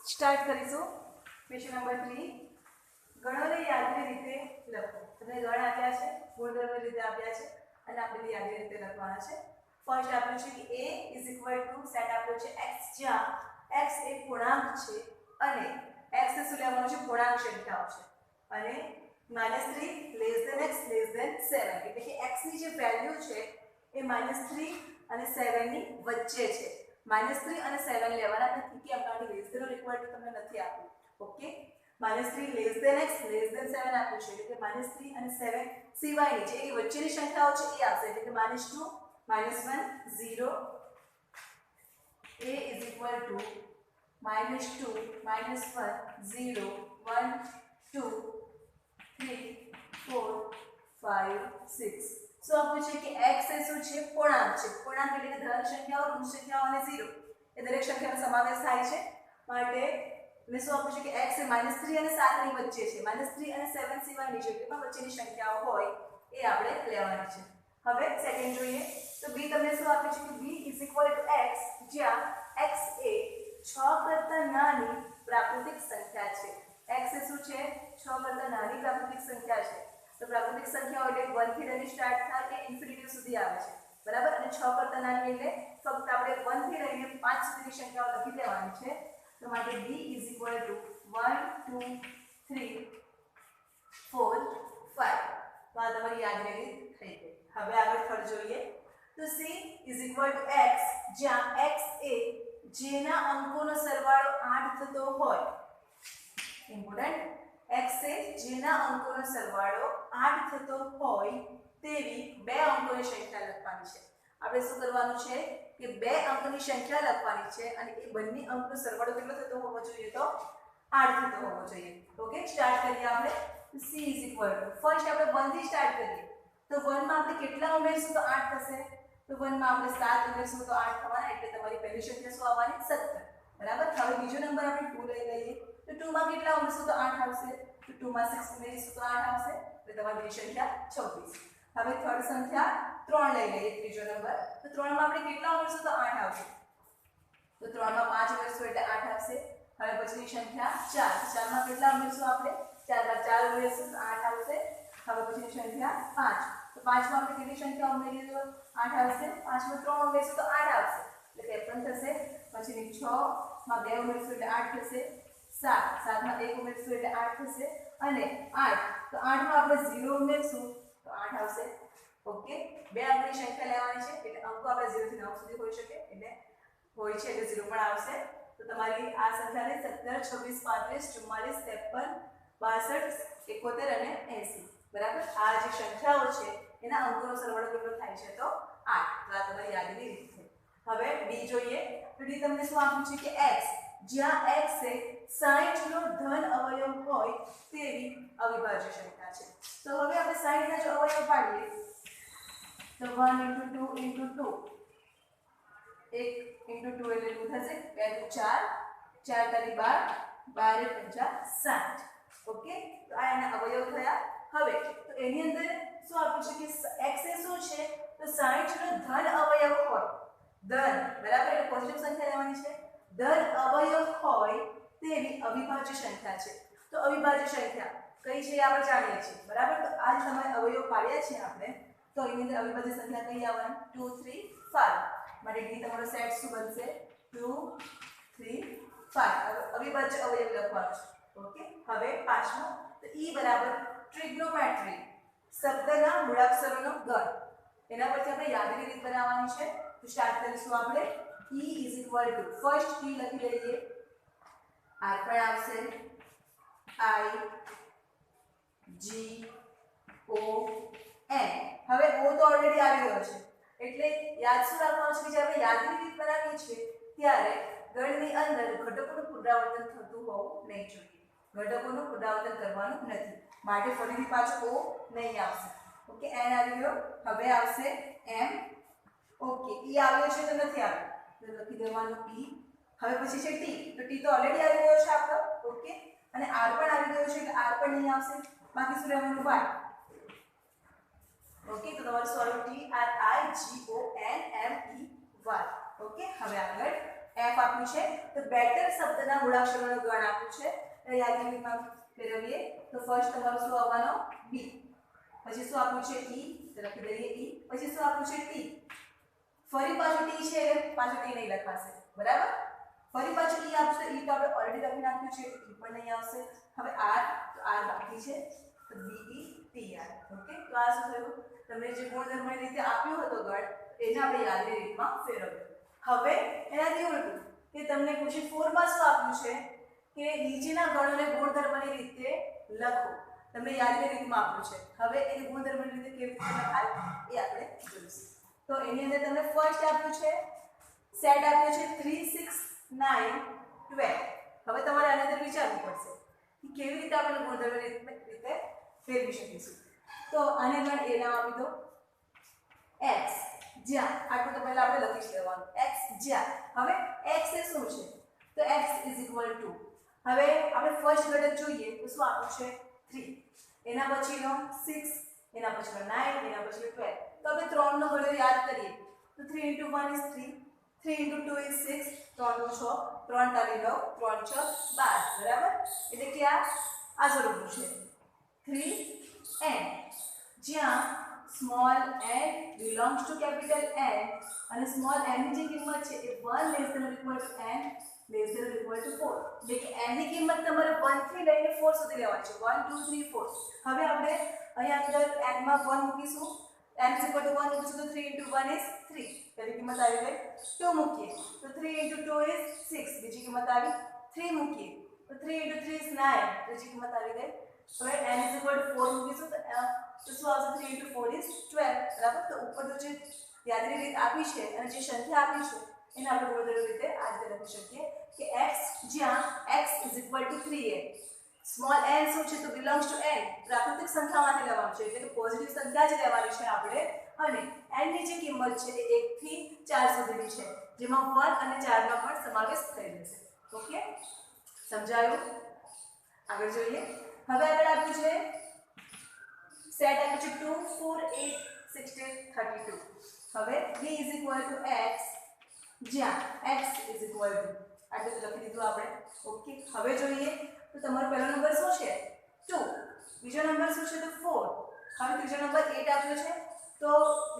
Start કરીશું question number 3 ગણોને યાદની રીતે લખો તમને ગણ આપ્યા છે ગુણધર્મની રીતે આપ્યા છે અને આપણે યાદની રીતે લખવાના છે ફર્સ્ટ આપ્યું છે કે a સેટ આપ્યો છે x જ્યાં x એ પૂર્ણાંક છે અને x ને શું લેવાનું છે પૂર્ણાંક સંખ્યાઓ છે અને -3 x 7 એટલે કે x ની જે વેલ્યુ છે એ -3 અને 7 ની વચ્ચે છે -3 અને 7 લેવાના નથી કે આપણા less than or equal to તમને નથી આપ્યું ઓકે -3 x 7 આપ્યું છે એટલે કે -3 અને 7 સિવાયની જે વચ્ચેની સંખ્યાઓ છે એ આવશે એટલે કે -2 -1 0 a is equal to -2 -1 0 1 2 3 4 5 6 सो આપ્યું છે કે x એ શું છે પૂર્ણાંક છે પૂર્ણાંક એટલે કે ધન સંખ્યાઓ ઋણ સંખ્યાઓ અને 0 એ દરેક સંખ્યાનો સમાવેશ થાય છે માટે ને શું આપ્યું છે કે x એ -3 અને 7 ની વચ્ચે છે -3 અને 7 સિવાયની જે પણ વચ્ચેની સંખ્યાઓ હોય એ આપણે લેવાની છે હવે સેકન્ડ જોઈએ તો b તમને શું આપ્યું છે કે b x જ્યાં x એ 6 કરતા નાની પ્રાકૃતિક સંખ્યા છે x એ શું છે 6 કરતા નાની પ્રાકૃતિક સંખ્યા છે तो प्राकृतिक संख्याओं એટલે 1 થી લઈને સ્ટાર્ટ થાય કે ઇન્ફિનિટી સુધી આવે છે બરાબર અને 6 કરતા નાની એટલે ફક્ત આપણે 1 થી લઈને 5 સુધીની સંખ્યાઓ લખી દેવાની છે તો માટે b 1 2 3 4 5 તો આ તમારી યાદની રીત થઈ ગઈ હવે આગળ થર્ડ જોઈએ તો c x જ્યાં x એ જેના અંકોનો સરવાળો 8 થતો હોય ઇમ્પોર્ટન્ટ x એ જેના અંકોનો સરવાળો 8 થતો હોય તેવી બે અંકોની સંખ્યા લખવાની છે આપણે શું કરવાનું છે કે બે અંકની સંખ્યા લખવાની છે અને એ બંને અંકનો સરવાળો કેટલો થતો હોવો જોઈએ તો 8 થતો હોવો જોઈએ ઓકે સ્ટાર્ટ કરીએ આપણે c ફર્સ્ટ આપણે 1 થી સ્ટાર્ટ કરીએ તો 1 માં આપણે કેટલા ઉમેરશું તો 8 થશે તો 1 માં આપણે 7 ઉમેરશું તો 8 થવાના એટલે તમારી પહેલી સંખ્યા શું આવવાની 17 બરાબર હવે બીજો નંબર આપણે 2 લઈ લઈએ तो 2 માં કેટલા ઉમેરશું તો 8 આવશે तो 2 માં 6 ઉમેરીશું તો 8 આવશે એટલે તમારી સંખ્યા 26 હવે થર્ડ સંખ્યા 3 લઈ લઈએ ત્રીજો નંબર તો 3 માં આપણે કેટલા ઉમેરશું તો 8 આવશે તો 3 માં 5 ઉમેરશું એટલે 8 આવશે હવે પછીની સંખ્યા 4 4 માં કેટલા ઉમેરશું આપણે 4 માં 4 ઉમેરશું તો 8 આવશે હવે પછીની સંખ્યા 5 તો 5 માં આપણે કેટલી સંખ્યા ઉમેરીએ તો 8 આવશે 5 માં 3 ઉમેરશું તો 8 આવશે એટલે 53 થશે પછીની 6 માં 2 ઉમેરશું એટલે 8 થશે 7 માં 1 ઉમેરશું એટલે 8 થશે અને 8 તો 8 માં આપણે 0 ઉમેરશું તો 8 આવશે ઓકે બે અંકની સંખ્યા લેવાની છે એટલે અંકો આપણે 0 થી 9 સુધી હોઈ શકે એટલે હોય છે એટલે 0 પણ આવશે તો તમારી આ સંખ્યાને 17 26 35 44 53 62 71 અને 80 બરાબર આ જે સંખ્યાઓ છે એના અંકોનો સરવાળો કેટલો થાય છે તો 8 તો આ તમારી યાદની રીત છે હવે b જોઈએ તો d તમને શું આપ્યું છે કે x જ્યાં x એ 60 નો ધન અવયવ હોય તેવી અવિભાજ્ય સંખ્યા છે તો હવે આપણે 60 ના જો અવયવ પાડીએ તો 1 * 2 * 2 1 * 2 એટલે 2 થશે 2 * 4 4 * 12 12 * 5 60 ઓકે તો આ એના અવયવ થયા હવે તો એની અંદર શું આપ્યું છે કે x એ શું છે તો 60 નો ધન અવયવ હોય ધન બરાબર એટલે પોઝિટિવ સંખ્યા લેવાની છે ધન અવયવ હોય તેવી અવિભાજ્ય સંખ્યા છે તો અવિભાજ્ય સંખ્યા કઈ છે આપણે જાણીએ છીએ બરાબર તો આ તમારે અવયવ પાડ્યા છે આપણે તો એની અંદર અવિભાજ્ય સંખ્યા કઈ આવવાની 2 3 5 માટે ડી તમારો સેટ શું બનશે 2 3 5 અવિભાજ્ય અવયવ લખવાનું છે ઓકે હવે પાંચમો તો ઈ બરાબર ટ્રિગ્નોમેટ્રી શબ્દના મૂળાક્ષરોનો ગણ એના પરથી આપણે યાદની રીત બનાવવાની છે તો સ્ટાર્ટ કરીશું આપણે e ફર્સ્ટ e લખી લઈએ r પર આવશે i g o n હવે o તો ઓલરેડી આવી ગયો છે એટલે યાદ શું રાખવાનું છે કે જ્યારે યાદની રીત બનાવીએ છીએ ત્યારે ગણની અંદર ઘટકોનું પુનરાવર્તન થતું હોવું નહીં જોઈએ ઘટકોનું પુનરાવર્તન કરવાનું નથી માટે ફરીથી પાછો o નહીં આવશે ઓકે n આવી ગયો હવે આવશે m ઓકે e આવ્યો છે તો નથી આવ્યો તો લખી દેવાનું e હવે પછી છે t તો t તો ઓલરેડી આવી ગયો છે આપણો ઓકે અને r પણ આવી ગયો છે એટલે r પણ નહીં આવશે બાકી શું રહેવાનું y ઓકે તો તમારું solve t r i g o n m e y okay હવે આગળ એફ આપ્યું છે, તો બેટર શબ્દના મૂળાક્ષરોનો ગણ આપ્યું છે. એટલે યાદગીરીમાં ફેરવીએ તો ફર્સ્ટ તમારું શું આવવાનો બી, પછી શું આપ્યું છે ઈ, તો લખી દઈએ ઈ, પછી શું આપ્યું છે ટી, ફરી પાછું ટી છે એટલે પાછું ટી નહીં લખાશે, બરાબર. ફરી પાછું ઈ આપશે, ઈ તો આપણે ઓલરેડી લખી નાખ્યું છે, ઈ પણ નહીં આવશે. હવે આર, તો આર બાકી છે, તો બી ઈ ટી આર. ઓકે, તો આ શું થયું, તમને જે ગુણધર્મની રીતે આપ્યો હતો ગણ એને આપણે યાદની રીતમાં ફેરવ્યો. હવે એનાથી ઉલટું કે તમને ક્વેશ્ચન 4 માં શું આપ્યું છે કે નીચેના ગણોને ગુણધર્મની રીતે લખો, તમને યાદની રીતમાં આપ્યું છે. હવે એ ગુણધર્મની રીતે કેવી રીતે લખાય એ આપણે જોઈશું. તો એની અંદર તમને ફર્સ્ટ આપ્યું છે સેટ આપ્યો છે 3 6 9 12. હવે તમારે આની અંદર વિચારવું પડશે કે કેવી રીતે આપણે ગુણધર્મની રીતે ફેરવી શકીશું. તો આને ગણ એ નામ આપી દો x, જ્યાં આટલું તો પહેલા આપણે લખી લેવાનું x જ્યાં. હવે x એ શું છે, તો x = હવે આપણે ફર્સ્ટ ઘટક જોઈએ તો શું આપ્યું છે 3, એના પછીનો 6, એના પછીનો 9, એના પછીનો 12. તો આપણે 3 નો ઘડો યાદ કરીએ તો 3 * 1 = 3, 3 * 2 = 6, 3 * 6 3 * 9 3 * 6 12, બરાબર. એટલે કે આ સ્વરૂપનું છે 3n, જ્યાં small n belongs to capital N અને સ્મોલ n ની જે કિંમત છે એ 1 ≤ n ≤ 4. એટલે કે n ની કિંમત તમારે 1 થી લઈને 4 સુધી લેવાની છે, 1 2 3 4. હવે આપણે અહીંયા અંદર n માં 1 મૂકીશું, n = 1 મૂકીશું તો 3 * 1 = 3, પહેલી કિંમત આવી ગઈ. 2 મૂકીએ તો 3 * 2 = 6, બીજી કિંમત આવી. 3 મૂકીએ તો 3 * 3 = 9, ત્રીજી કિંમત આવી ગઈ. હવે n = 4 મૂકીશું તો શું આવશે 3 * 4 = 12, બરાબર. તો ઉપરનું જે યાદની રીત આપી છે અને જે સંખ્યા આપી છે એને આપણે ગુણધર્મની રીતે આ રીતે લખી શકીએ કે x જ્યાં x = 3n, સ્મોલ n શું છે તો belongs to n, પ્રાકૃતિક સંખ્યામાંથી લેવાનું છે એટલે કે પોઝિટિવ સંખ્યા જ લેવાની છે આપણે. અને n ની જે કિંમત છે એ 1 થી 4 સુધીની છે, જેમાં 1 અને 4 નો પણ સમાવેશ થઈ જશે. ઓકે, સમજાયું? આગળ જોઈએ. હવે આગળ આપ્યું છે સેટ આપ્યું છે 2 4 8 16 32. હવે b = x, જ્યાં x = આટલું લખી દીધું આપણે. ઓકે, હવે જોઈએ તો તમારો પહેલો નંબર શું છે 2, બીજો નંબર શું છે તો 4, હવે ત્રીજો નંબર 8 આપ્યો છે તો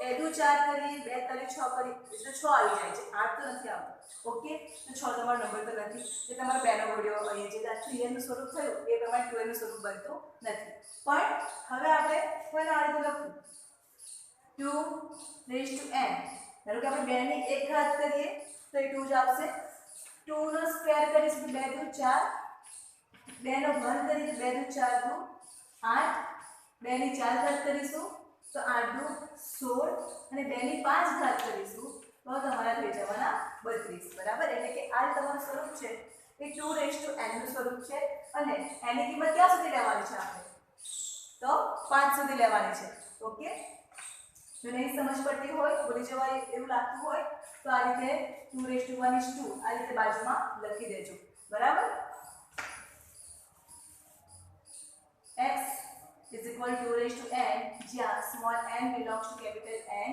2 * 4 કરીએ, 2 * 3 = 6 કરીએ એટલે 6 આવી જાય છે, 8 તો નથી આવતો. ઓકે, તો 6 તમારો નંબર તો નથી, એ તમારો બેનો ઘડ્યો અહીંયા જે 3n નું સ્વરૂપ થયું એ પ્રમાણે 2n નું સ્વરૂપ બનતું નથી. પણ હવે આપણે કોઈને આ રીતે લખવું 2n, ધારો કે આપણે 2 ની 1 ઘાત કરીએ તો એ 2 જ આવશે. 2 નો સ્ક્વેર કરીશું તો 2 * 2 = 4, 2 નો ઘન કરીએ તો 2 * 2 = 8, 2 ની 4 ઘાત કરીશું તો 8 * 2 = 16 અને 2 ની 5 ઘાત કરીશું તો તમારા થઈ જવાના 32, બરાબર. એટલે કે આ તમારું સ્વરૂપ છે એ 2n નું સ્વરૂપ છે અને n ની કિંમત ક્યાં સુધી લેવાની છે આપણે તો 5 સુધી લેવાની છે. ઓકે, જો નહીં સમજ પડતી હોય, ભૂલી જવાય એવું લાગતું હોય તો આ રીતે 2 * 1 = 2 આ રીતે બાજુમાં લખી દેજો, બરાબર. x = 2 * n, જ્યાં small n belongs to capital N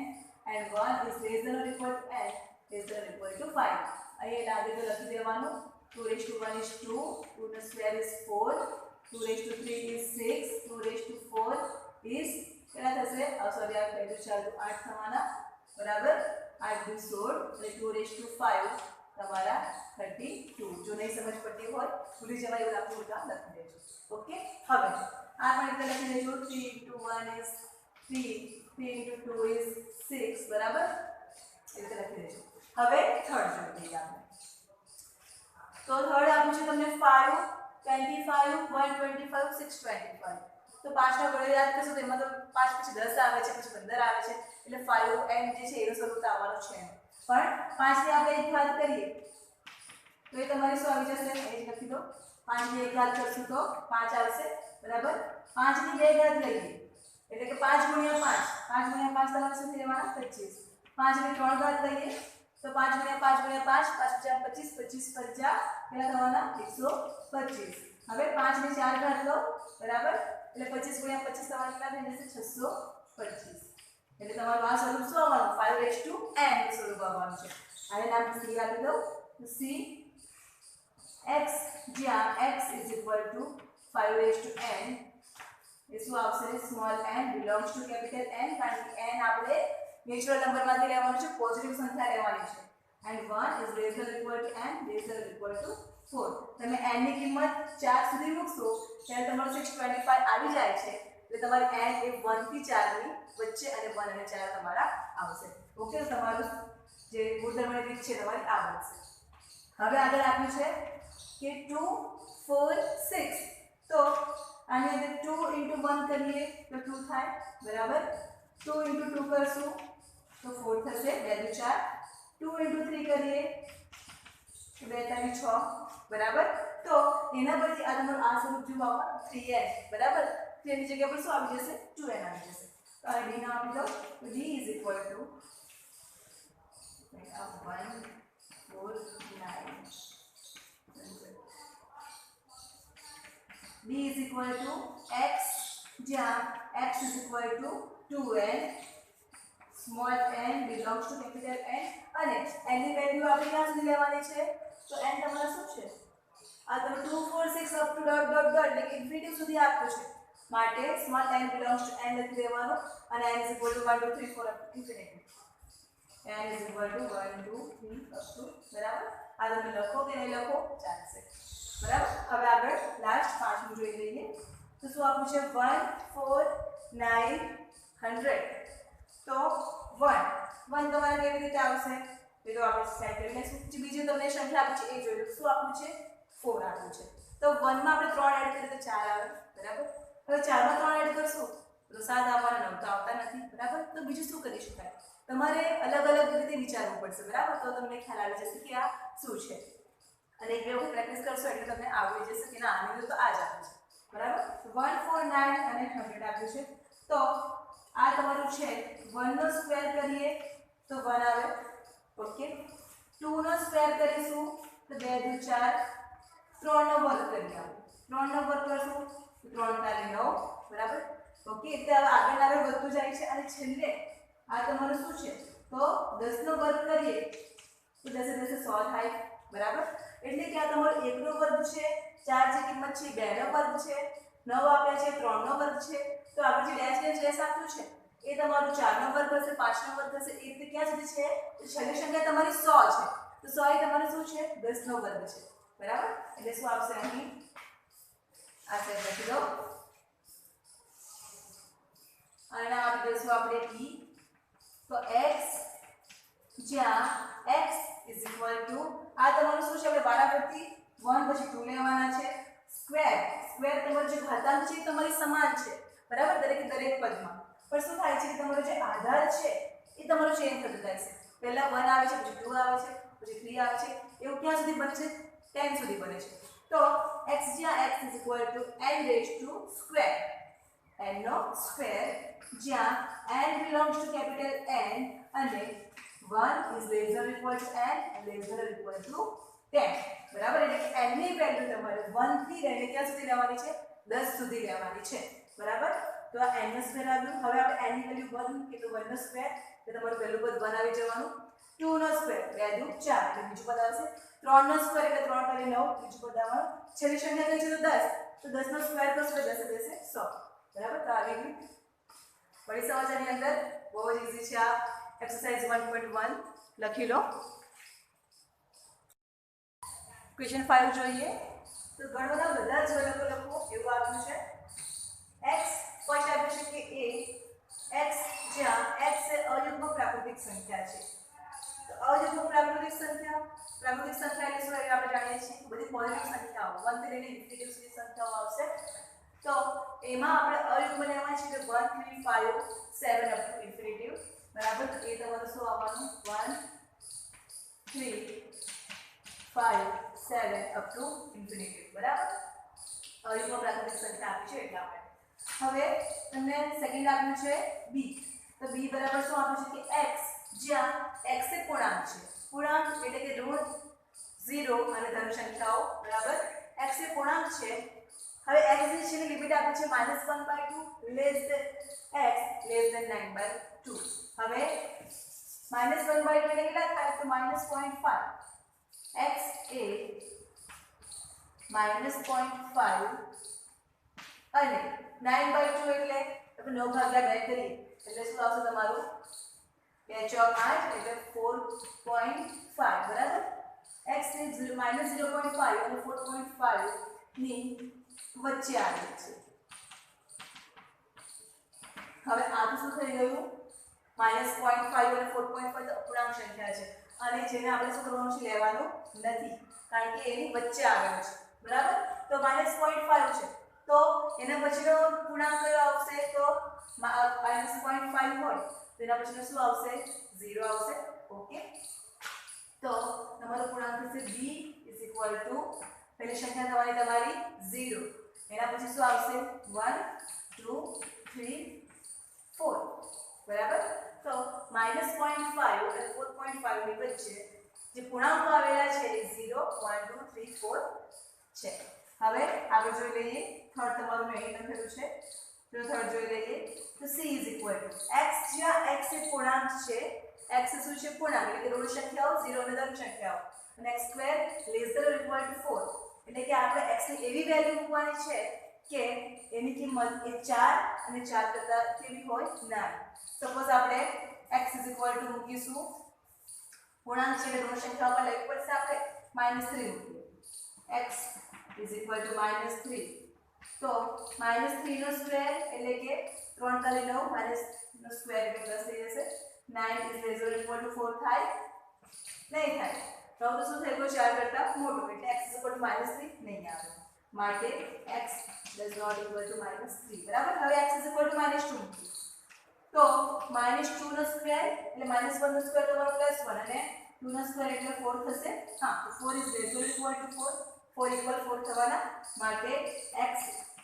and 1 is less than or equal to n less than or equal to 5. અહીં લાગે તો લખી દેવાનું 2 * 1 = 2, 2 નો સ્ક્વેર = 4, 2 * 3 = 6, 2 * 4 is કેટલા થશે? સોરી, આ 2 * 4 = 8 થવાના, બરાબર. 8 * 2 = 16 એટલે 2 * 5 તમારા 32. જો નહીં સમજ પડતી હોય, ભૂલી જવાય એવું લાગતું હોય તો લખી દેજો. ઓકે, હવે આ પણ એટલે લખી દેજો 3 * 1 = 3, 3 * 2 = 6, બરાબર. એ રીતે લખી દેજો. હવે થર્ડ જોઈએ આપણે. તો થર્ડ આપ્યું છે તમને 5 25 125 625. તો 5 નો ઘડો યાદ કરશો તો એમાં તો 5 પછી 10 આવે છે, પછી 15 આવે છે, એટલે 5n જે છે એનું સ્વરૂપ આવવાનું છે. પણ 5 ની આપણે એક ઘાત કરીએ તો એ તમારે શું આવી જશે એ લખી દો. 5 ની એક ઘાત કરશું તો 5 આવશે, બરાબર. 5 ની બે ઘાત લઈએ એટલે કે 5 * 5, 5 * 5 તમારે શું લેવાના 25. 5 ની 3 ઘાત લઈએ તો 5 * 5 * 5 5 × 25 25 × 50 કેટલા થવાના 125. હવે 5 ની 4 ઘાત લો, બરાબર. એટલે 25 × 25 તમારે કેટલા થઈ જશે 625. એટલે તમારું આ સ્વરૂપ શું આવવાનું 5n નું સ્વરૂપ આવવાનું છે. આને નામ c આપી દો તો સી એક્સ જ્યાં X is equal to 5 raise to n એ શું આવશે small n belongs to capital n કારણ કે n આપણે નેચરલ નંબરમાંથી લેવાનું છે પોઝિટિવ સંખ્યા લેવાની છે and 1 is less than equal to n less than equal to 4 તમે n ની કિંમત 4 સુધી મૂકશો ત્યારે તમારું 625 આવી જાય છે એટલે તમારી n એ 1 થી 4 ની વચ્ચે અને 1 અને 4 તમારા આવશે ઓકે તો તમારું જે ગુણધર્મની રીત છે તમારી આ બનશે હવે આગળ આપ્યું છે કે 2 4 6 તો આની અંદર 2 * 1 કરીએ તો 2 થાય બરાબર 2 * 2 કરશું તો 4 થશે 2 * 4 2 * 3 કરીએ તો 2 * 6 બરાબર તો એના પછી આ તમારું આ સ્વરૂપ જેવું આવવા 3n બરાબર તેની જગ્યા પર શું આવી જશે 2n આવી જશે તો આ d નામ આપી દો તો d = 1 4 9 b is equal to x જ્યાં x is equal to 2n small n belongs to capital N અને n ની વેલ્યુ આપણે ક્યાં સુધી લેવાની છે તો n તમારો શું છે આ તો 2 4 6 up to dot dot dot એટલે કે ઇન્ફિનિટી સુધી આપ્યું છે માટે small n belongs to n લખી દેવાનું અને n is equal to 1 2 3 4 up to infinity n is equal to 1 2 3 up to બરાબર આ તમે લખો કે નહીં લખો ચાલશે બરાબર હવે આગળ લાસ્ટ પાંચમું જોઈ લઈએ તો શું આપ્યું છે 1 4 9 100 તો 1 તમારે કેવી રીતે આવશે એ તો આપણે સેટ કરી લઈશું બીજું તમને સંખ્યા આપી છે એ જોઈ લો શું આપ્યું છે 4 આપ્યું છે તો 1 માં આપણે 3 એડ કરીએ તો 4 આવે બરાબર હવે 4 માં 3 એડ કરશું તો 7 આવવાના 9 તો આવતા નથી બરાબર તો બીજું શું કરી શકાય તમારે અલગ અલગ રીતે વિચારવું પડશે બરાબર તો તમને ખ્યાલ આવી જશે કે આ શું છે અને એક બે વખત પ્રેક્ટિસ કરશો એટલે તમને આવડી જશે કે ના આની તો આ જ આપ્યું છે બરાબર 1 4 9 અને 100 આપ્યું છે તો આ તમારું છે 1 નો સ્ક્વેર કરીએ તો 1 આવે ઓકે 2 નો સ્ક્વેર કરીશું તો 2 * 4 3 નો વર્ગ કરીએ આપણે 3 નો વર્ગ કરશું તો 3 * 9 બરાબર ઓકે એટલે હવે આગળ વધતું જાય છે અને છેલ્લે આ તમારું શું છે તો 10 નો વર્ગ કરીએ તો 10 * 100 થાય બરાબર એટલે કે આ તમારો 1 નો વર્ગ છે 4 જે કિંમત છે 2 નો વર્ગ છે 9 આપ્યા છે 3 નો વર્ગ છે તો આપણે જે ડેશ આપ્યું છે એ તમારું 4 નો વર્ગ હશે 5 નો વર્ગ હશે એ રીતે ક્યાં સુધી છે તો છેલ્લી સંખ્યા તમારી 100 છે તો 100 એ તમારું શું છે 10 નો વર્ગ છે બરાબર એટલે શું આવશે અહીં આ સેટ લખી દો અને આપી દઈશું આપણે e તો x જ્યાં x = આ તમારું શું છે આપણે વારાફરતી 1 પછી 2 લેવાના છે સ્ક્વેર તમારો જે ઘાતાંક છે તમારી સમાન છે બરાબર દરેક પદમાં પણ શું થાય છે કે તમારો જે આધાર છે એ તમારો ચેન્જ થતો જાય છે પહેલા 1 આવે છે પછી 2 આવે છે પછી 3 આવે છે એવું ક્યાં સુધી બને છે 10 સુધી બને છે તો x જ્યાં x = n નો સ્ક્વેર જ્યાં n belongs to capital N અને 1 is less than or equal to n and less than or equal to 10 બરાબર એટલે કે n ની વેલ્યુ તમારે 1 થી લઈને ક્યાં સુધી લેવાની છે 10 સુધી લેવાની છે બરાબર તો આ n નો સ્ક્વેર આવ્યું હવે આપણે n ની વેલ્યુ 1 મૂકીએ તો 1 નો સ્ક્વેર એટલે તમારું પહેલું પદ 1 આવી જવાનું 2 નો સ્ક્વેર 2 * 4 એટલે બીજું પદ આવશે 3 નો સ્ક્વેર એટલે 3 * 9 બીજું પદ આવવાનું છેલ્લી સંખ્યા કઈ છે તો 10 નો સ્ક્વેર કરશો એટલે 10 * 100 બરાબર તો આવી ગયું બડી સમાચારની અંદર બહુ જ ઈઝી છે આ એક્સરસાઇઝ 1.1 લખી લો ક્વેશ્ચન 5 જોઈએ તો ઘણા બધા જ લખો એવું આપ્યું છે x ફર્સ્ટ આપ્યું છે કે a x જ્યાં x એ અયુગ્મ પ્રાકૃતિક સંખ્યા છે તો અયુગ્મ પ્રાકૃતિક સંખ્યા એટલે શું આપણે જાણીએ છીએ બધી પોઝિટિવ સંખ્યાઓ 1 થી લઈને નેગેટિવ સુધી સંખ્યાઓ આવશે તો એમાં આપણે અયુગ્મ લેવા છે કે 1 3 5 7 અપ ટુ ઇન્ફિનિટી બરાબર તો એ તમારું શું આવવાનું 1 3 5 7 અપ ટુ ઇન્ફિનિટી બરાબર અયુગ્મ પ્રાકૃતિક સંખ્યા આપી છે એટલા માટે હવે તમને સેકન્ડ આપ્યું છે b તો b બરાબર શું આપ્યું છે કે x જ્યાં x એ પૂર્ણાંક છે પૂર્ણાંક એટલે કે ઋણ 0 અને ધન સંખ્યાઓ બરાબર x એ પૂર્ણાંક છે હવે x ની છે લિમિટ આપી છે -1/2 less than x less than 9/2 હવે -1/2 એટલે કેટલા થાય તો -0.5 x એ -0.5 અને 9/2 એટલે આપણે 9 ભાગ્યા 2 કરીએ એટલે શું આવશે તમારું 2 ચોક 8 એટલે 4.5 બરાબર. x એ -0.5 અને 4.5 ની વચ્ચે આવે છે. હવે આ તો શું થઈ ગયું -0.5 અને 4.5 તો અપૂર્ણાંક સંખ્યા છે અને જેને આપણે શું કરવાનું છે લેવાનું નથી કારણ કે એની વચ્ચે આવેલું છે બરાબર. તો -0.5 છે તો એના પછીનો પૂર્ણાંક કયો આવશે તો -0.5 હોય તો એના પછીનો શું આવશે 0 આવશે. ઓકે તો તમારો પૂર્ણાંક થશે b પહેલી સંખ્યા તમારી 0 એના પછી શું આવશે 1 2 3 4 બરાબર. તો -0.5 અને 4.5 ની વચ્ચે જે પૂર્ણાંકો આવેલા છે એ 0 1 2 3 4 છે. હવે આગળ જોઈ લઈએ થર્ડ તમારું મેં અહીં લખેલું છે તો થર્ડ જોઈ લઈએ તો c x જ્યાં x એ પૂર્ણાંક છે x શું છે પૂર્ણાંક એટલે કે ઋણ સંખ્યાઓ 0 અને ધન સંખ્યાઓ અને x² ≤ 4 એટલે કે આપણે x ની એવી વેલ્યુ મૂકવાની છે કે એની કિંમત એ 4 અને 4 કરતા કેવી હોય નાની. સપોઝ આપણે x મૂકીશું પૂર્ણાંક છે ઋણ સંખ્યાઓ પર લખવું પડશે આપણે -3 મૂકીએ x -3 તો -3 નો સ્ક્વેર એટલે કે 3 × 9 નો સ્ક્વેર એટલે 10 થઈ જશે 9 ≤ 4 થાય નહીં થાય તો શું થઈ ગયું 4 કરતા મોટું એટલે x -3 નહીં આવે માટે x ≠ -3 બરાબર. હવે x -2 મૂકીએ તો -2 નો સ્ક્વેર એટલે -1 નો સ્ક્વેર તમારો +1 અને 2 નો સ્ક્વેર એટલે 4 થશે. હા તો 4 = 4 4 = 4 થવાના માટે x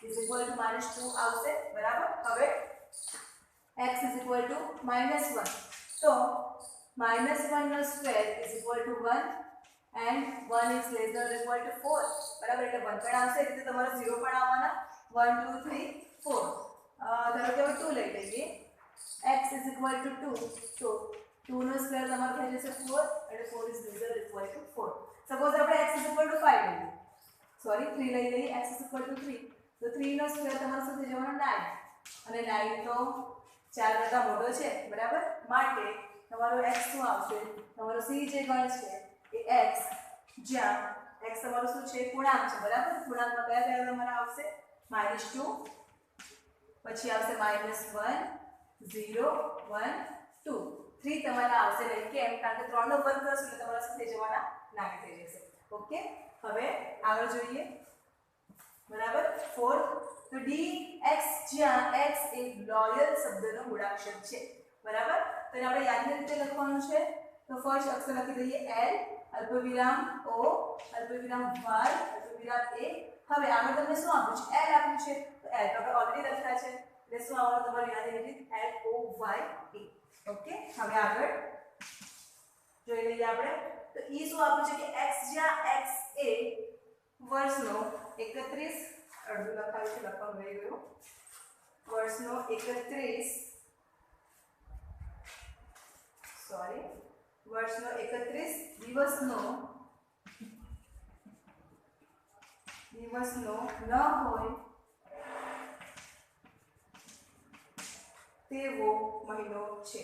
-2 આવશે બરાબર. હવે x -1 તો -1 નો square = 1 and 1 is less than or equal to 4 બરાબર એટલે 1 પણ આવશે એટલે તમારો 0 પણ આવવાના 1 2 3 4 ધારો કે 2 લઈ લઈએ x = 2 તો 2 નો સ્ક્વેર તમારો થઈ જશે 4 એટલે 4 is less than or equal to 4. Suppose આપણે x = 5 લઈએ સોરી 3 લઈ લઈએ x = 3 તો 3 નો સ્ક્વેર તમારો શું થઈ જવાનો 9 અને 9 તો 4 કરતા મોટો છે બરાબર માટે તમારો x શું આવશે તમારો c જે ગણ છે એ x જ્યાં x તમારો શું છે પૂર્ણાંક છે બરાબર. પૂર્ણાંકમાં કયા કયા તમારા આવશે -2 પછી આવશે -1 0 1 2 3 તમારા આવશે નહીં કેમ કારણ કે 3 નો વર્ગ કરશો એટલે તમારા શું થઈ જવાના નાના થઈ જશે. ઓકે હવે આગળ જોઈએ બરાબર 4 તો dx જ્યાં x એ લોયલ શબ્દનો મૂળાક્ષર છે બરાબર. તો એને આપણે યાદની રીતે લખવાનું છે તો ફર્સ્ટ અક્ષર લખી દઈએ l અલ્પવિરામ o અલ્પવિરામ y અલ્પવિરામ a. હવે આગળ તમને શું આપ્યું છે l આપ્યું છે તો l તો આપણે ઓલરેડી લખ્યા છે એટલે શું આવવાનું તમારી યાદની રીતે l o y a. Okay હવે આગળ જોઈ લઈએ આપણે તો ઈ શું આપ્યું છે કે x જ્યાં x એ વર્ષનો 31 અડધું લખાયું છે લખવાનું રહી ગયું વર્ષનો 31 સોરી વર્ષનો 31 દિવસનો ન હોય તેવો મહિનો છે.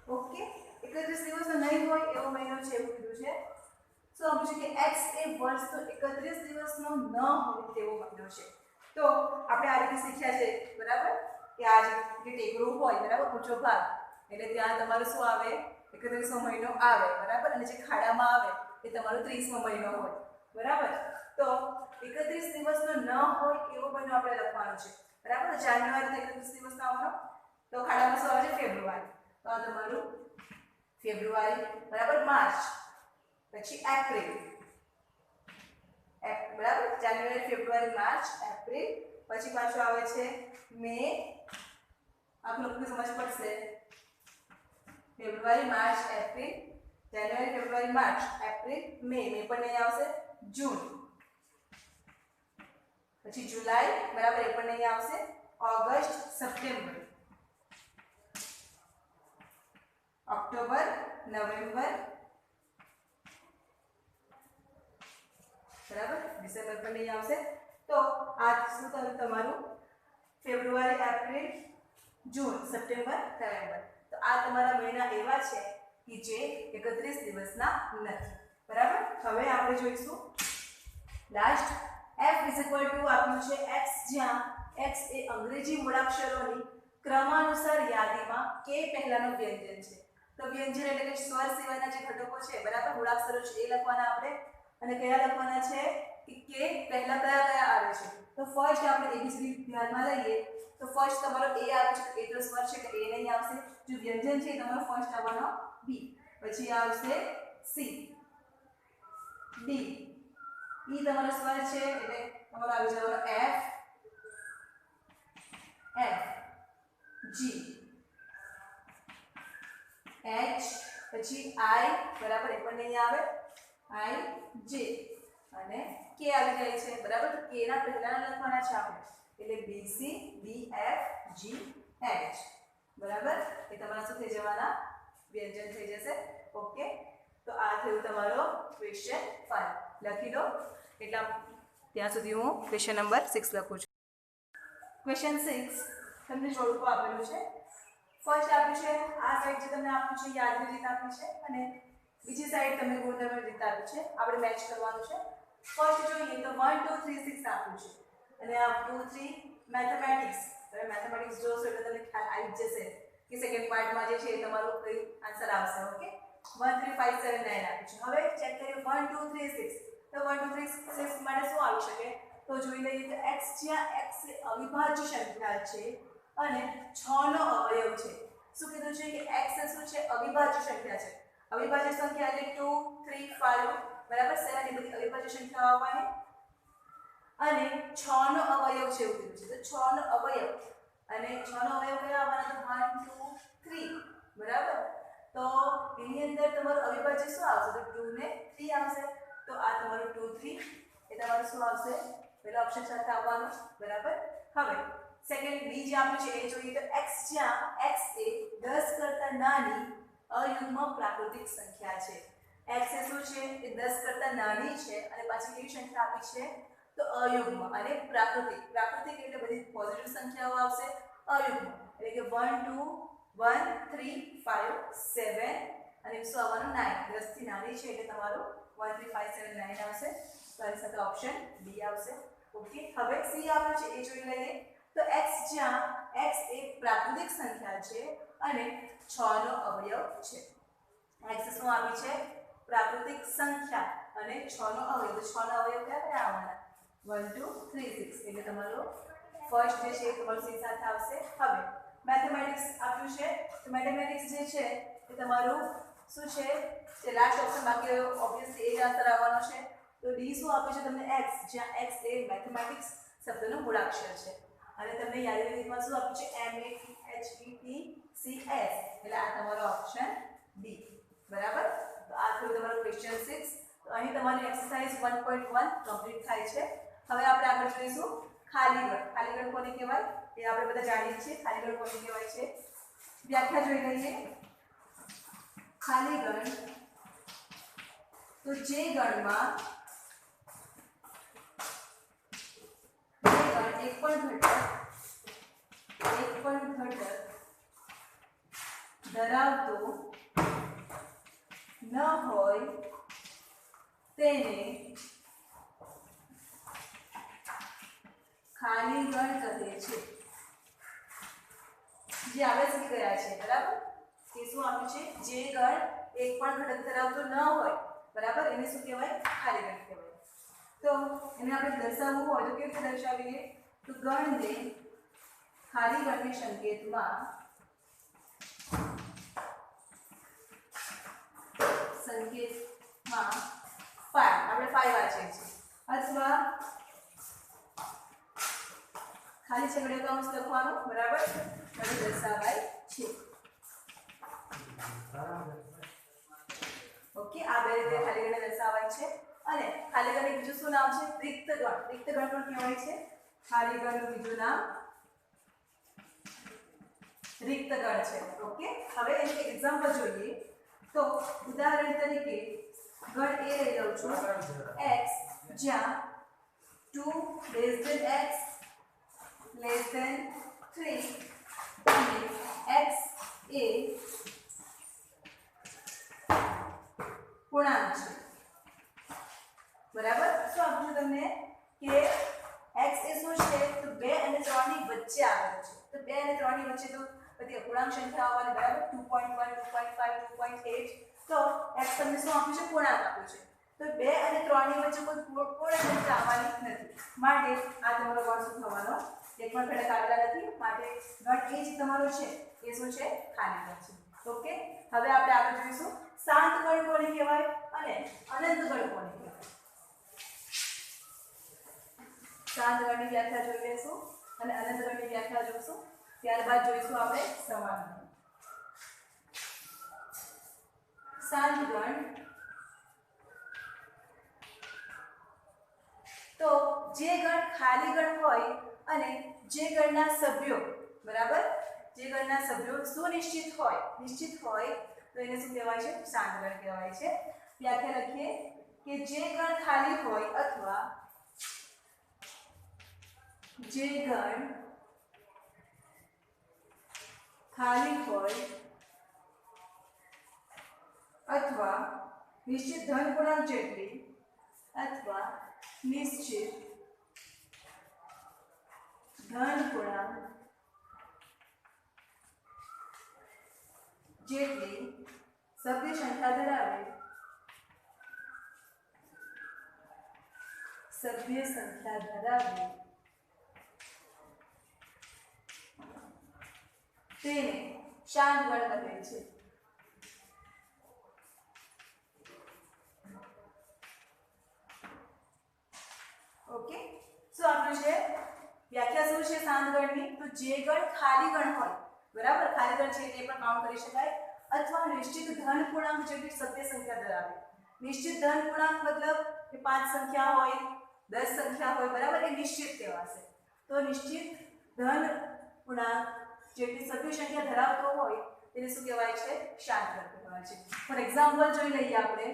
ઓકે 31 દિવસનો નહીં હોય એવો મહિનો છે એવું કીધું છે. શું આપ્યું છે કે x એ વર્ષનો 31 દિવસનો ન હોય તેવો મહિનો છે. તો આપણે આ રીતે શીખ્યા છે બરાબર કે આ જે ટેકરું હોય બરાબર ઊંચો ભાગ એટલે ત્યાં તમારું શું આવે 31મો મહિનો આવે બરાબર અને જે ખાડામાં આવે એ તમારો 30મો મહિનો હોય બરાબર. તો 31 દિવસનો ન હોય એવો મહિનો આપણે લખવાનો છે બરાબર. જાન્યુઆરી 31 દિવસનો આવવાનો તો ખાડામાં શું આવે છે ફેબ્રુઆરી તો આ તમારું ફેબ્રુઆરી બરાબર. માર્ચ પછી એપ્રિલ બરાબર જાન્યુઆરી ફેબ્રુઆરી માર્ચ એપ્રિલ પછી પાછું આવે છે મે આપ લોકોને સમજ પડશે ફેબ્રુઆરી માર્ચ એપ્રિલ જાન્યુઆરી ફેબ્રુઆરી માર્ચ એપ્રિલ મે પણ નહીં આવશે જૂન પછી જુલાઈ બરાબર એ પણ નહીં આવશે ઓગસ્ટ સપ્ટેમ્બર ઓક્ટોબર, નવેમ્બર, બરાબર, ડિસેમ્બર પણ નહીં આવશે. તો આ શું થયું તમારું? ફેબ્રુઆરી, એપ્રિલ, જૂન, સપ્ટેમ્બર, નવેમ્બર. તો આ તમારા મહિના એવા છે કે જે 31 દિવસના નથી. બરાબર. હવે આપણે જોઈશું લાસ્ટ f આપ્યું છે x, જ્યાં x એ અંગ્રેજી મૂળાક્ષરોની ક્રમાનુસાર યાદીમાં k પહેલાનું વ્યંજન છે. તો વ્યંજન એટલે કે સ્વર સિવાયના જે ઘટકો છે, બરાબર, મૂળાક્ષરો છે એ લખવાના આપણે. અને કયા લખવાના છે કે k પહેલા કયા કયા આવે છે. તો ફર્સ્ટ આપણે એબીસીડી ધ્યાનમાં લઈએ તો ફર્સ્ટ તમારો a આવે છે, તો એ તો સ્વર છે એટલે a નહીં આવશે. જો વ્યંજન છે તમારો ફર્સ્ટ આવવાનો b, પછી આવશે c, d, e તમારો સ્વર છે એટલે તમારો આવી જવાનો f, g, h, પછી i, બરાબર, એ પણ નહીં આવે, i, j અને k આવી જાય છે. બરાબર. તો k ના પહેલાના લખવાના છે આપણે, એટલે b, c, d, f, g, h. બરાબર. એ તમારા શું થઈ જવાના? વ્યંજન થઈ જશે. ઓકે. તો આ થયું તમારો ક્વેશ્ચન 5. લખી લો. એટલા ત્યાં સુધી હું ક્વેશ્ચન નંબર 6 લખું છું. ક્વેશ્ચન 6 તમને જોડકું આપેલું છે. ફર્સ્ટ આપ્યું છે આ સાઈડ જે તમને આપ્યું છે યાદની રીત આપી છે, અને બીજી સાઈડ તમને ગુણધર્મની રીત આપી છે. આપણે મેચ કરવાનું છે. ફર્સ્ટ જોઈએ તો 1 2 3 6 આપ્યું છે, અને આ 2 3 મેથેમેટિક્સ. હવે મેથેમેટિક્સ જોશો એટલે તમને ખ્યાલ આવી જશે કે સેકન્ડ પાર્ટમાં જે છે એ તમારો કઈ આન્સર આવશે. ઓકે. 1 3 5 7 9 આપ્યું છે. હવે ચેક કરીએ 1 2 3 6. તો 1 2 3 6 માટે શું આવી શકે? તો જોઈ લઈએ તો x, જ્યાં x એ અવિભાજ્ય સંખ્યા છે અને 6 નો અવયવ છે. શું કીધું છે કે x એ શું છે? અવિભાજ્ય સંખ્યા છે. અવિભાજ્ય સંખ્યા એટલે 2 3 5, બરાબર, 7 એ બધી અવિભાજ્ય સંખ્યાઓ આવવાની, અને 6 નો અવયવ છે એવું કીધું છે. તો 6 નો અવયવ, અને 6 નો અવયવ કયા આવવાના? તો 1 2 3, બરાબર. તો એની અંદર તમારું અવિભાજ્ય શું આવશે? તો 2 ને 3 આવશે. તો આ તમારું 2 3 એ તમારું શું આવશે? પહેલા ઓપ્શન સાથે આવવાનું. બરાબર. હવે સેકન્ડ બી જે આપ્યું છે એ જોઈએ તો x, જ્યાં x એ 10 કરતા નાની અયુગ્મ પ્રાકૃતિક સંખ્યા છે. x એ શું છે? એ 10 કરતા નાની છે, અને પાછી કેવી સંખ્યા આપી છે? તો અયુગ્મ અને પ્રાકૃતિક. પ્રાકૃતિક એટલે બધી પોઝિટિવ સંખ્યાઓ આવશે. અયુગ્મ એટલે કે 1 2 1 3 5 7, અને શું આવવાનું? 9. 10 થી નાની છે એટલે તમારું 1 3 5 7 9 આવશે. તો આની સાથે ઓપ્શન બી આવશે. ઓકે. હવે સી આપ્યું છે એ જોઈ લઈએ તો x, જ્યાં x એ પ્રાકૃતિક સંખ્યા છે અને 6 નો અવયવ છે. x શું આપી છે? પ્રાકૃતિક સંખ્યા અને 6 નો અવયવ. તો 6 નો અવયવ કયા કયા આવવાના? 1 2 3 6 એટલે તમારો ફર્સ્ટ જે છે એ તમારું સી સાથે આવશે. હવે મેથેમેટિક્સ આપ્યું છે, તો મેથેમેટિક્સ જે છે એ તમારું શું છે? જે લાસ્ટ ઓપ્શન બાકી રહ્યો ઓબ્વિયસલી એ જ આન્સર આવવાનો છે. તો ડી શું આપ્યું છે તમને? x, જ્યાં x એ મેથેમેટિક્સ શબ્દનો મૂળાક્ષર છે, અને તમને યાદની રીતમાં શું આપ્યું છે? METHETCS, એટલે આ તમારો ઓપ્શન ડી. બરાબર. તો આ થયું તમારું ક્વેશ્ચન 6. તો અહીં તમારી એક્સરસાઇઝ 1.1 કમ્પ્લીટ થાય છે. હવે આપણે આગળ જોઈશું ખાલી ગણ. ખાલી ગણ કોને કહેવાય એ આપણે બધા જાણીએ છીએ. ખાલી ગણ કોને કહેવાય છે? વ્યાખ્યા જોઈ લઈએ. ખાલી ગણ તો જે ગણમાં એક પણ ઘટક ધરાવતો ન હોય તેને ખાલી ગણ કહે છે. જે આપણે શીખી ગયા છે, બરાબર, એ શું આપ્યું છે? જે ગણ એક પણ ઘટક ધરાવતો ન હોય, બરાબર, એને શું કહેવાય? ખાલી ગણ કહેવાય. તો એને આપણે દર્શાવવું હોય તો કેવી રીતે દર્શાવીએ? તો ગણને ખાલી ગણને સંકેતમાં 5 આપણે 5 વાંચીએ છીએ, અથવા ખાલી છગડીયો કૌંસ લખવાનું, બરાબર, અને દર્શાવાય છે. ઓકે. આ બે રીતે ખાલી ગણને દર્શાવાય છે. અને ખાલી ગણનું બીજું શું નામ છે? રિક્ત ગણ. રિક્ત ગણ પણ કહેવાય છે. ખાલી ગણનું બીજું નામ રિક્ત ગણ છે. ઓકે, હવે એનું એક્ઝામ્પલ જોઈએ. તો ઉદાહરણ તરીકે ગણ એ લઈ લઉં છું x, જ્યાં 2 x <3 અને x એ પૂર્ણાંક છે. બરાબર. શું આપ્યું તમને કે x એ શું છે તો 2 અને 3 ની વચ્ચે આવેલું છે. તો 2 અને 3 ની વચ્ચે તો બધી અપૂર્ણાંક સંખ્યાઓ આવવાની. બરાબર. 2.1 2.5 2.8. તો x તમને શું આપ્યું છે? પૂર્ણાંક આપ્યું છે. તો 2 અને 3 ની વચ્ચે કોઈ પૂર્ણ સંખ્યા આવવાની નથી. માટે આ તમારો ગણ શું થવાનો? એક પણ ઘટક આવેલા નથી. માટે ગણ એ જે તમારો છે એ શું છે? ખાલી ગણ છે. ઓકે, હવે આપણે આગળ જોઈશું શાંત ગણ કોને કહેવાય અને અનંત ગણ કોને કહેવાય. શાંત ગણની વ્યાખ્યા જોઈ લઈશું અને અનંત ગણની વ્યાખ્યા જોઈશું. ત્યારબાદ જોઈશું આપણે સમાન ગણ. શાંત ગણ તો જે ગણ ખાલી ગણ હોય અને જે ગણના સભ્યો, બરાબર, જે ગણના સભ્યો સુનિશ્ચિત હોય, નિશ્ચિત હોય તો એને શું કહેવાય છે? શાંત ગણ કહેવાય છે. વ્યાખ્યા લખીએ કે જે ગણ ખાલી હોય અથવા જે ગણ ખાલી હોય અથવા નિશ્ચિત ધન પૂર્ણાંક જેટલી અથવા નિશ્ચિત ધન પૂર્ણાંક જેટલી સભ્ય સંખ્યા ધરાવે તેને શાંત ગણ કહે છે. ઓકે, શું આપ્યું છે? વ્યાખ્યા શું છે શાંત ગણની? તો જે ગણ ખાલી ગણ હોય, બરાબર, ખાલી ગણ છે એ પણ કાઉન્ટ કરી શકાય, અથવા નિશ્ચિત ધન પૂર્ણાંક જેટલી સભ્ય સંખ્યા ધરાવે. નિશ્ચિત ધન પૂર્ણાંક મતલબ કે 5 સંખ્યા હોય, 10 સંખ્યા હોય, બરાબર, એ નિશ્ચિત કહેવાશે. તો નિશ્ચિત ધન પૂર્ણાંક જેટલી સભ્ય સંખ્યા ધરાવતો હોય તેને શું કહેવાય છે? શાંત ગણ કહેવાય છે. ફોર એક્ઝામ્પલ જોઈ લઈએ આપણે.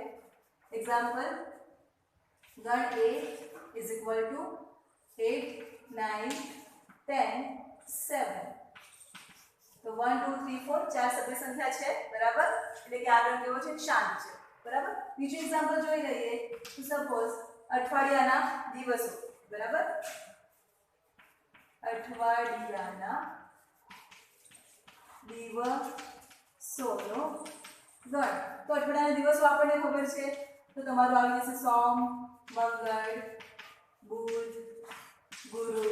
એક્ઝામ્પલ ગણ a is equal to 8 9 10 7. તો 1 2 3 4 ચાર સભ્ય સંખ્યા છે, બરાબર, એટલે કે આગળ કેવો છે? શાંત છે. બરાબર. બીજું એક્ઝામ્પલ જોઈ લઈએ. તો સપોઝ અઠવાડિયાના દિવસો, બરાબર, અઠવાડિયાના દિવસોનો ગણ. તો અઠવાડિયાના દિવસો આપણને ખબર છે, તો તમારું આવી જશે સોમ, મંગળ, બુધ, ગુરુ,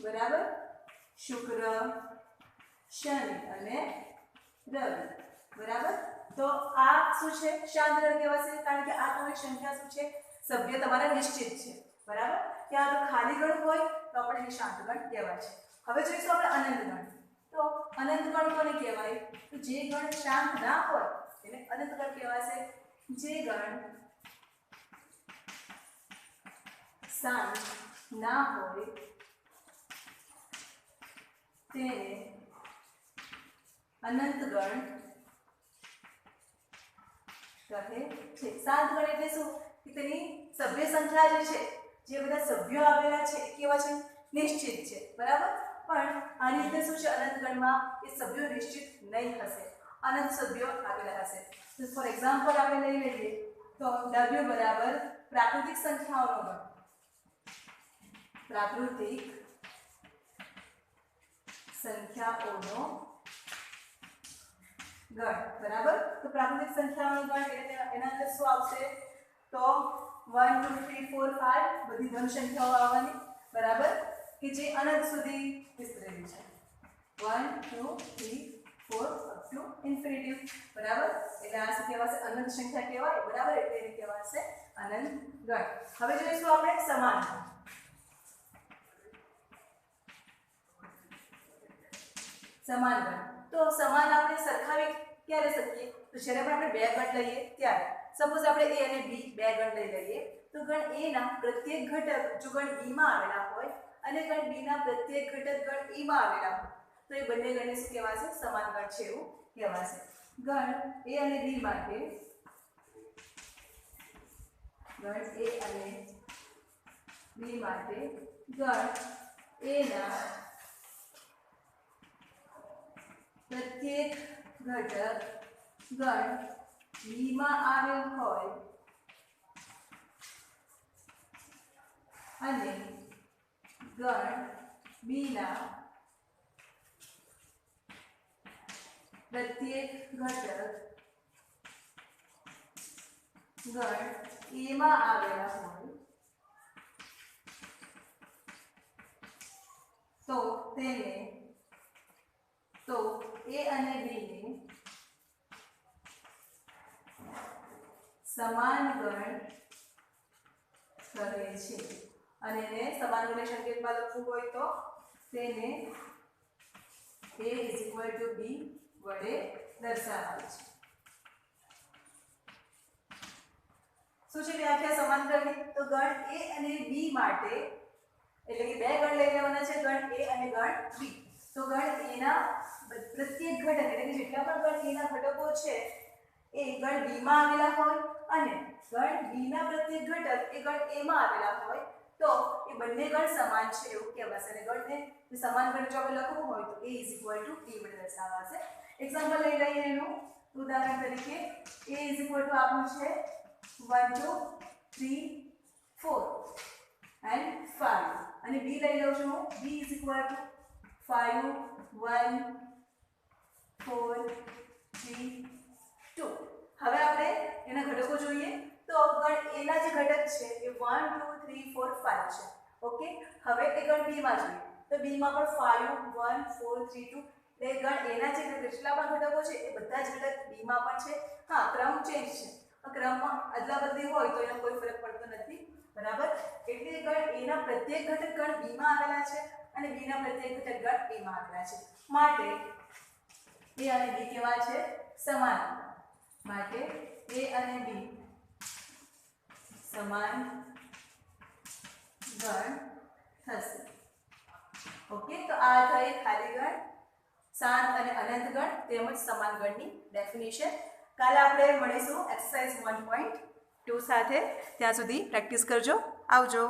બરાબર, શુક્ર, શનિ અને રવિ. બરાબર. તો આ શું છે? શાંત ગણ કહેવાશે, કારણ કે આ તમારી સંખ્યા શું છે? સભ્ય તમારા નિશ્ચિત છે. બરાબર. ત્યાં તો ખાલી ગણ હોય તો આપણે એને શાંત ગણ કહેવાય છે. હવે જોઈશું આપણે અનંત ગણ. તો અનંત ગણ કોને કહેવાય? તો જે ગણ શાંત ના હોય એને અનંત ગણ કહેવાશે. જે ગણ શાંત ના હોય તેને અનંત ગણ કહે છે. શાંત ગણ એટલે શું? કે તેની સભ્ય સંખ્યા જે છે, જે બધા સભ્યો આવેલા છે એ કેવા છે? નિશ્ચિત છે. બરાબર. પણ આની રીતે શું છે? અનંત ગણમાં એ સભ્યો નિશ્ચિત નહીં હશે, અનંત સભ્યો આવેલા હશે. તો ફોર એક્ઝામ્પલ આપણે લઈ લઈએ તો w બરાબર પ્રાકૃતિક સંખ્યાઓનો ગણ. પ્રાકૃતિક સંખ્યાઓનો ગણ. બરાબર. તો પ્રાકૃતિક સંખ્યાઓનો ગણ એટલે એના અંદર શું આવશે? તો 1 2 3 4 5 બધી ધન સંખ્યાઓ આવવાની. બરાબર, કે જે અનંત સુધી વિસ્તરેલી છે. 1 2 3 4 અપ ટુ ઇન્ફિનિટી. બરાબર. એટલે આ શું કહેવાશે? અનંત સંખ્યા કહેવાય. બરાબર. એટલે એ કહેવાશે અનંત ગણ. હવે જોઈશું આપણે સમાન ગણ. સમાન ગણ. તો સમાન આપણે સરખાવી ક્યારે શકીએ? તો જ્યારે પણ આપણે બે ગણ લઈએ ત્યારે. સપોઝ આપણે a અને b બે ગણ લઈ લઈએ તો ગણ a ના પ્રત્યેક ઘટક જો ગણ b માં આવેલા હોય અને ગણ b ના પ્રત્યેક ઘટક ગણ e માં આવેલા હોય તો તો એ બંને ગણને શું કહેવાશે? સમાન ગણ છે એવું કહેવાશે. ગણ A અને B માટે ગણ A અને B માટે ગણ A ના પ્રત્યેક ઘટક ગણ B માં આવેલ હોય અને ગણ B ના પ્રત્યેક ઘટક ગણ A માં આવેલા હોય તો A અને B ને સમાન ગણ કહે છે. અને એને સમાન ગણને સંકેતમાં લખવું હોય તો તેને A = B વડે દર્શાવાય છે. શું છે વ્યાખ્યા સમાન ગણની? તો ગણ A અને B માટે એટલે કે બે ગણ લઈ લેવાના છે, ગણ A અને ગણ B. તો ગણ A ના પ્રત્યેક ઘટક એટલે કે જેટલા પણ ગણ A ના ઘટકો છે એ ગણ B માં આવેલા હોય અને ગણ B ના પ્રત્યેક ઘટક એ ગણ A માં આવેલા હોય તો એ બંને ગણ સમાન છે એવું કહેવાશે. અને ગણને સમાન ગણ જો આપણે લખવું હોય તો A = B વડે દર્શાવાશે. એક્ઝામ્પલ લઈ લઈએ એનું. ઉદાહરણ તરીકે A = આપણું છે 1 2 3 4 and 5 અને B લઈ લઉં છું B = 5 1 4 3 2. હવે આપણે એના ઘટકો જોઈએ તો ગણ A ના જે ઘટક છે એ 1 2 3 4 5 છે. ઓકે, હવે એ ગણ B માં જોઈએ તો B માં પણ 5 1 4 3 2 એટલે ગણ A ના જે જેટલા પણ ઘટકો છે એ બધા જ ઘટક B માં પણ છે. હા, ક્રમ ચેન્જ છે, ક્રમમાં અદલાબદલી હોય તો એનો કોઈ ફરક પડતો નથી. બરાબર, એટલે ગણ A ના પ્રત્યેક ઘટક ગણ B માં આવેલા છે અને B ના પ્રત્યેક ઘટક ગણ A માં આવેલા છે. માટે A અને B કેવા છે? સમાન. માટે A અને B સમાન ગણ થશે. ઓકે, તો આ થઈ ખાલી ગણ, શાંત અને અનંત ગણ તેમજ સમાન ગણની ડેફિનેશન. કાલે આપણે મળીશું એક્સરસાઇઝ 1.2 સાથે. ત્યાં સુધી પ્રેક્ટિસ કરજો. આવજો.